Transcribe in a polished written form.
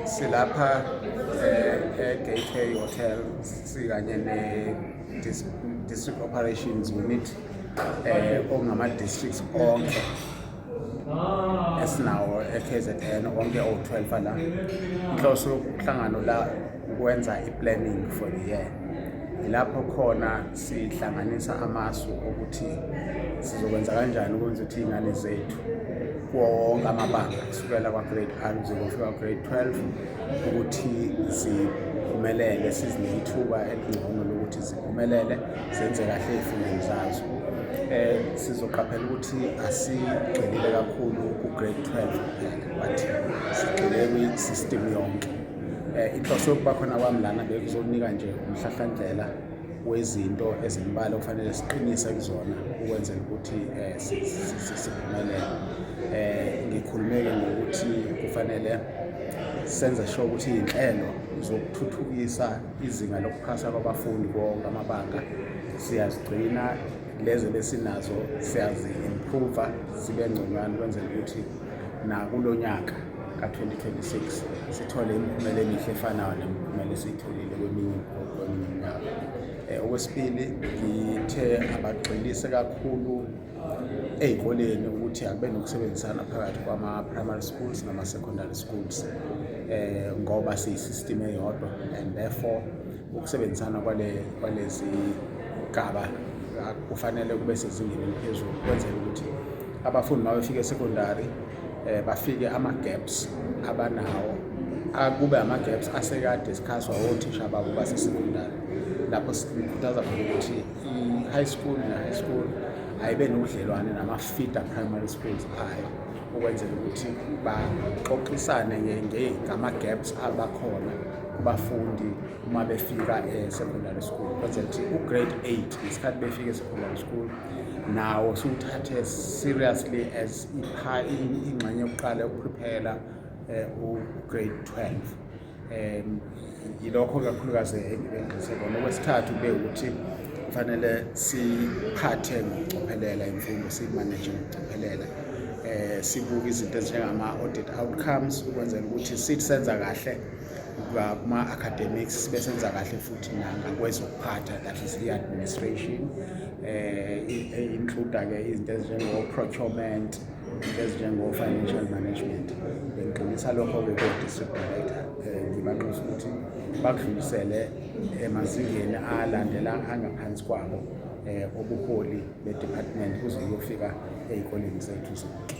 silapha e-Gateway Hotel sikanye ne-District Operations Unit okungama-districts onke esinawo e-KZN onke o-12 la. Inhloso yokuhlangano la ukwenza i-planning for the year. Ilapho khona sihlanganisa amasu ukuthi sizokwenza kanjani ukwenza ukuthi iy'ngane zethu wonke amabanga kusukela kwa-grade 1 kufika ku-grade 12 ukuthi ziphumelele, sizinike ithuba elingcono lokuthi ziphumelele zenze kahle ey'fundweni zazo. Sizoqaphela ukuthi asigxilile kakhulu ku-grade 12 kuphela, but sigxile kwi-system yonke. Inhloso yokuba khona kwami lana bekuzonika nje umhlahlandlela wezinto ezimbalwa okufanele siqinise kuzona ukwenzela ukuthi siphumelele. Ngikhulumeke ngokuthi kufanele senze sure ukuthi iy'nhlelo zokuthuthukisa izinga lokuphasa kwabafundi konke amabanga siyazigcina, lezi besinazo siyazi-improve zibe ngconywana ukwenzela ukuthi nakulo nyaka ka-2026 sithole imiphumela emihle efanayo nemiphumela esiyitholile kweminye iminyaka. Okwesibili, ngithe abagxilise kakhulu ey'koleni ukuthi akube nokusebenzisana phakathi kwama-primary schools nama-secondary schools ngoba siyi-system eyodwa, and therefore ukusebenzisana kwalezi gaba kufanele kube sezingeni eliphezulu kwenzela ukuthi abafundi uma befika e-secondary bafike ama-gaps abanawo kube ama-gaps asekade sikhaswa othisha babo base-secondary. Lapho sikhuthaza khona ukuthi i-high school ne-high school ayibe nobudlelwane nama-feeder primary schools ayo ukwenzela ukuthi baxoxisane ngama-gaps abakhona kubafundi uma befika e-secondary school, kwenzela ukuthi u-grade 8 isikhathi befika e-secondary school nawo siwuthathe seriously as ingxenye yokuqala yokuprepare u-grade 12. Yilokho kakhulukazi engizekona. Okwesithathu kube ukuthi kufanele siphathe ngokucophelela imfundo, siyimanage ngokucophelela, sibuke izinto ezinjengama-audit outcomes ukwenzela ukuthi sithi senza kahle kuma-academics sibe senza kahle futhi nangakwezokuphatha, that is i-administration, include-ke izinto ezinjengo-procurement, into ezinjengo-financial management. Bengiqinisa lokho-ke ko-district director, ngibanxusa ukuthi bakudlulisele emazingeni alandela angaphansi kwabo obuholi be-department kuze kuyofika ey'koleni zethu zonke.